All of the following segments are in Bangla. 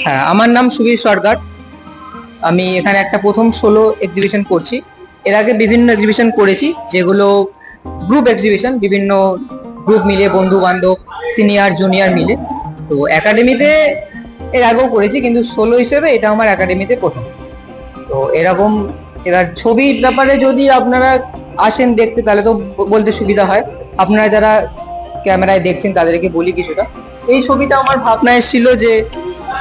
হ্যাঁ, আমার নাম সুবীর সরকার। আমি এখানে একটা প্রথম সোলো এক্সিবিশন করছি। এর আগে বিভিন্ন এক্সিবিশন করেছি, যেগুলো গ্রুপ এক্সিবিশন, বিভিন্ন গ্রুপ মিলে, বন্ধু বান্ধব, সিনিয়র জুনিয়র মিলে। তো একাডেমিতে এর আগেও করেছি, কিন্তু সোলো হিসেবে এটা আমার একাডেমিতে প্রথম। তো এরকম, এবার ছবির ব্যাপারে যদি আপনারা আসেন দেখতে, তাহলে তো বলতে সুবিধা হয়। আপনারা যারা ক্যামেরায় দেখছেন তাদেরকে বলি কিছুটা। এই ছবিটা আমার ভাবনা এসেছিল যে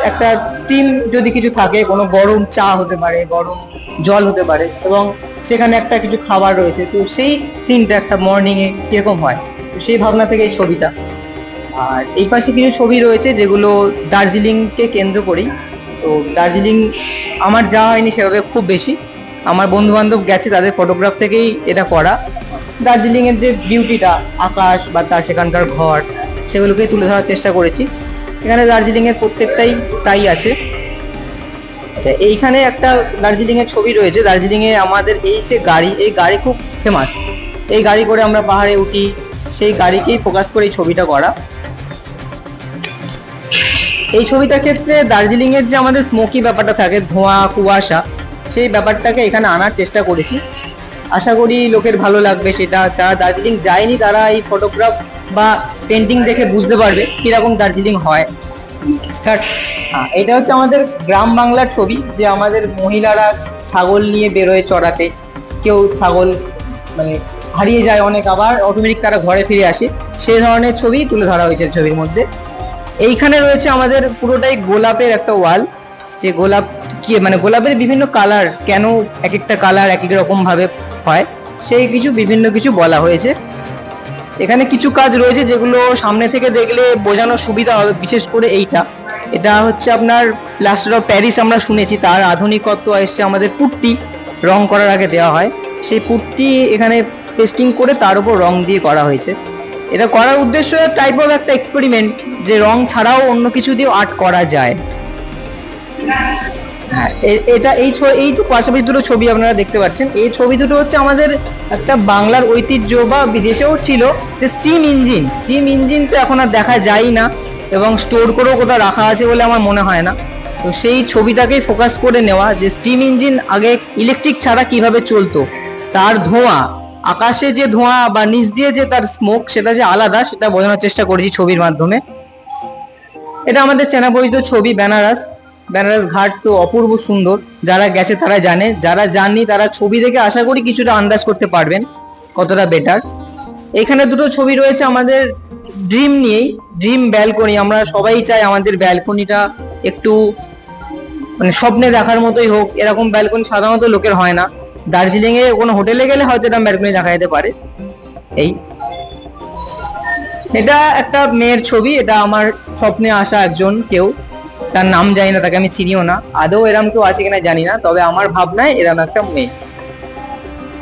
একটা স্টিম যদি কিছু থাকে, কোনো গরম চা হতে পারে, গরম জল হতে পারে, এবং সেখানে একটা কিছু খাবার রয়েছে, তো সেই সিনটা একটা মর্নিং এ কিরকম হয়, তো সেই ভাবনা থেকে এই ছবিটা। আর এই পাশে কিছু ছবি রয়েছে যেগুলো দার্জিলিংকে কেন্দ্র করেই। তো দার্জিলিং আমার যাওয়া হয়নি সেভাবে খুব বেশি, আমার বন্ধু বান্ধব গেছে, তাদের ফটোগ্রাফ থেকেই এটা করা। দার্জিলিং এর যে বিউটিটা, আকাশ বা তার সেখানকার ঘর, সেগুলোকে তুলে ধরার চেষ্টা করেছি। এখানে দার্জিলিং এর প্রত্যেকটাই তাই আছে। আচ্ছা, এইখানে একটা দার্জিলিং এর ছবি রয়েছে। দার্জিলিং এ আমাদের এই যে গাড়ি, এই গাড়ি খুব ফেমাস। এই গাড়ি করে আমরা পাহাড়ে উঠি, সেই গাড়িকেই ফোকাস করে এই ছবিটা করা। এই ছবিটার ক্ষেত্রে দার্জিলিং এর যে আমাদের স্মোকি ব্যাপারটা থাকে, ধোঁয়া কুয়াশা, সেই ব্যাপারটাকে এখানে আনার চেষ্টা করেছি। আশা করি লোকের ভালো লাগবে সেটা। যারা দার্জিলিং যায়নি তারা এই ফটোগ্রাফ বা পেন্টিং দেখে বুঝতে পারবে কিরকম দার্জিলিং হয়। স্টার্ট। হ্যাঁ, এটা হচ্ছে আমাদের গ্রাম বাংলার ছবি, যে আমাদের মহিলারা ছাগল নিয়ে বেরোয় চড়াতে। কেউ ছাগল মানে হারিয়ে যায় অনেক, আবার অটোমেটিক তারা ঘরে ফিরে আসে, সেই ধরনের ছবি তুলে ধরা হয়েছে ছবির মধ্যে। এইখানে রয়েছে আমাদের পুরোটাই গোলাপের একটা ওয়াল। যে গোলাপ কি মানে গোলাপের বিভিন্ন কালার, কেন এক একটা কালার এক এক রকম ভাবে হয়, সেই কিছু বিভিন্ন কিছু বলা হয়েছে। এখানে কিছু কাজ রয়েছে যেগুলো সামনে থেকে দেখলে বোঝানো সুবিধা হবে, বিশেষ করে এটা হচ্ছে আপনার প্লাস্টার অফ প্যারিস। আমরা শুনেছি তার আধুনিকত্ব এসছে আমাদের পুট্টি, রং করার আগে দেওয়া হয়, সেই পুট্টি এখানে পেস্টিং করে তার উপর রং দিয়ে করা হয়েছে। এটা করার উদ্দেশ্য টাইপ অফ একটা এক্সপেরিমেন্ট, যে রং ছাড়াও অন্য কিছু দিয়ে আর্ট করা যায়। হ্যাঁ, এটা এই যে পাশাপাশি দুটো ছবি আপনারা দেখতে পাচ্ছেন, এই ছবি দুটো হচ্ছে আমাদের একটা বাংলার ঐতিহ্য, বা বিদেশেও ছিল, যে স্টিম ইঞ্জিন। স্টিম ইঞ্জিন তো এখন আর দেখা যায় না, এবং স্টোর করেও কোথাও রাখা আছে বলে আমার মনে হয় না। তো সেই ছবিটাকেই ফোকাস করে নেওয়া, যে স্টিম ইঞ্জিন আগে ইলেকট্রিক ছাড়া কিভাবে চলতো, তার ধোঁয়া, আকাশে যে ধোঁয়া বা নিচ দিয়ে যে তার স্মোক, সেটা যে আলাদা, সেটা বোঝানোর চেষ্টা করেছি ছবির মাধ্যমে। এটা আমাদের চেনা পরিচিত ছবি, বেনারস। বেনারস ঘাট তো অপূর্ব সুন্দর, যারা গেছে তারা জানে, যারা জাননি তারা ছবি দেখে আশা করি কিছুটা আন্দাজ করতে পারবেন কতটা বেটার। এখানে দুটো ছবি রয়েছে আমাদের ড্রিম নিয়েই, ড্রিম ব্যালকনি। আমরা সবাই চাই আমাদের ব্যালকনিটা একটু মানে স্বপ্নে দেখার মতোই হোক। এরকম ব্যালকনি সাধারণত লোকের হয় না। দার্জিলিং এ কোনো হোটেলে গেলে হয়তো এরকম ব্যালকনি দেখা যেতে পারে। এই এটা একটা মেয়ের ছবি, এটা আমার স্বপ্নে আসা একজন কেউ, তার নাম জানি না, তাকে আমি চিনিও না, আদৌ এরম কেউ আছে কিনা জানি না, তবে আমার ভাবনায় এরম একটা মেয়ে।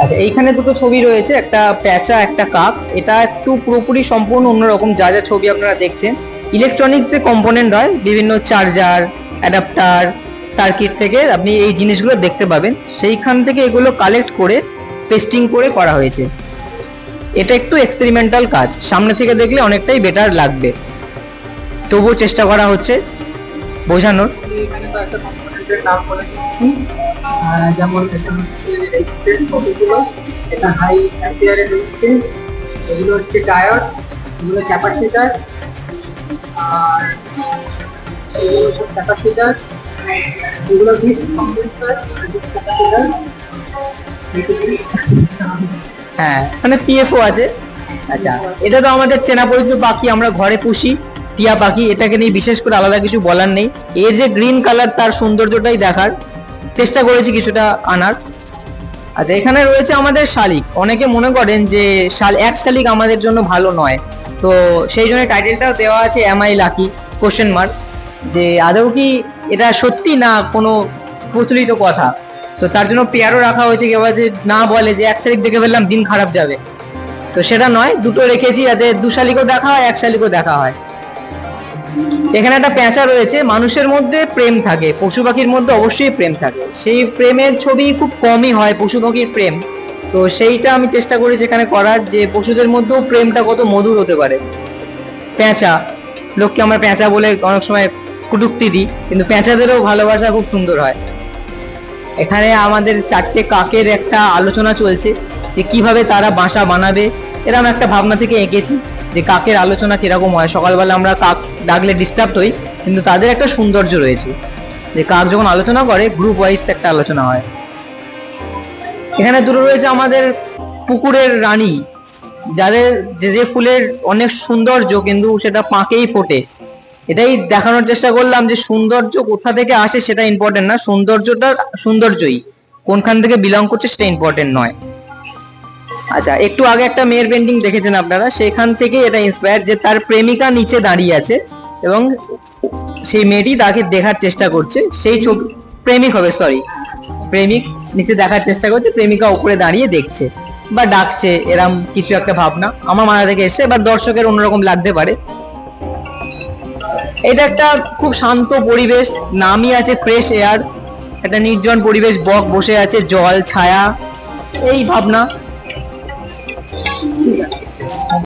আচ্ছা, এইখানে দুটো ছবি রয়েছে, একটা প্যাঁচা, একটা কাক। এটা একটু পুরোপুরি সম্পূর্ণ অন্যরকম। যা যা ছবি আপনারা দেখছেন ইলেকট্রনিক্স যে কম্পোনেন্ট হয়, বিভিন্ন চার্জার, অ্যাডাপ্টার, সার্কিট থেকে আপনি এই জিনিসগুলো দেখতে পাবেন, সেইখান থেকে এগুলো কালেক্ট করে পেস্টিং করে করা হয়েছে। এটা একটু এক্সপেরিমেন্টাল কাজ, সামনে থেকে দেখলে অনেকটাই বেটার লাগবে, তবুও চেষ্টা করা হচ্ছে বোঝানোর। এখানে তো একটা কম্পোনেন্টের নাম বলে দিচ্ছি, যেমন এটা হচ্ছে রেজিস্ট্যান্স কতগুলো, এটা হাই অ্যাম্পিয়ারের রেজিস্ট্যান্স, এগুলো হচ্ছে ডায়োড, এগুলো ক্যাপাসিটার, আর এগুলো হচ্ছে ক্যাপাসিটার, এগুলো ডিস কন্ডেন্সার, ক্যাপাসিটার। হ্যাঁ, মানে পিএফও আছে। আচ্ছা, এটা তো আমাদের চেনা পরিচিত পাখি, আমরা ঘরে পুষি, টিয়া পাখি। এটাকে নিয়ে বিশেষ করে আলাদা কিছু বলার নেই। এর যে গ্রিন কালার, তার সৌন্দর্যটাই দেখার চেষ্টা করেছি কিছুটা আনার। আচ্ছা, এখানে রয়েছে আমাদের শালিক। অনেকে মনে করেন যে এক শালিক আমাদের জন্য ভালো নয়, তো সেই জন্য টাইটেলটাও দেওয়া আছে am I lucky question mark, যে আদৌ কি এটা সত্যি না কোনো প্রচলিত কথা। তো তার জন্য পেয়ারও রাখা হয়েছে, কেউ যে না বলে যে এক শালিক দেখে ফেললাম দিন খারাপ যাবে, তো সেটা নয়, দুটো রেখেছি যাতে দু শালিকও দেখা হয়, এক শালিকও দেখা হয়। এখানে একটা পেঁচা রয়েছে। মানুষের মধ্যে প্রেম থাকে, পশু পাখির মধ্যে অবশ্যই প্রেম থাকে, সেই প্রেমের ছবি খুব কমই হয় পশু পাখির প্রেম। তো সেইটা আমি চেষ্টা করেছি এখানে করার, যে পশুদের মধ্যেও প্রেমটা কত মধুর হতে পারে। পেঁচা, লোককে আমরা পেঁচা বলে অনেক সময় কুটুক্তি দিই, কিন্তু পেঁচাদেরও ভালোবাসা খুব সুন্দর হয়। এখানে আমাদের 4টে কাকের একটা আলোচনা চলছে যে কিভাবে তারা বাসা বানাবে, এরকম একটা ভাবনা থেকে এঁকেছি যে কাকের আলোচনা কিরকম হয়। সকালবেলা আমরা কাক ডাকলে ডিস্টার্ব হই, কিন্তু তাদের একটা সৌন্দর্য রয়েছে যে কাক যখন আলোচনা করে গ্রুপ ওয়াইজ একটা আলোচনা হয়। এখানে দুটো রয়েছে আমাদের পুকুরের রানী, যাদের যে ফুলের অনেক সৌন্দর্য কিন্তু সেটা পাঁকেই ফোটে। এটাই দেখানোর চেষ্টা করলাম যে সৌন্দর্য কোথা থেকে আসে সেটা ইম্পর্টেন্ট না, সৌন্দর্যটা সৌন্দর্যই, কোনখান থেকে বিলং করছে সেটা ইম্পর্টেন্ট নয়। আচ্ছা, একটু আগে একটা মেয়ের পেন্টিং দেখেছেন আপনারা, সেখান থেকে এটা ইন্সপায়ার যে তার প্রেমিকা নিচে দাঁড়িয়ে আছে এবং সেই মেয়েটি তাকে দেখার চেষ্টা করছে, সেই ছবি প্রেমিক হবে, সরি প্রেমিক নিচে দেখার চেষ্টা করছে, প্রেমিকা উপরে দাঁড়িয়ে দেখছে বা ডাকছে, এরম কিছু একটা ভাবনা আমার মাথা থেকে এসে। এবার দর্শকের অন্যরকম লাগতে পারে। এটা একটা খুব শান্ত পরিবেশ, নামই আছে ফ্রেশ এয়ার, একটা নির্জন পরিবেশ, বক বসে আছে, জল ছায়া, এই ভাবনা।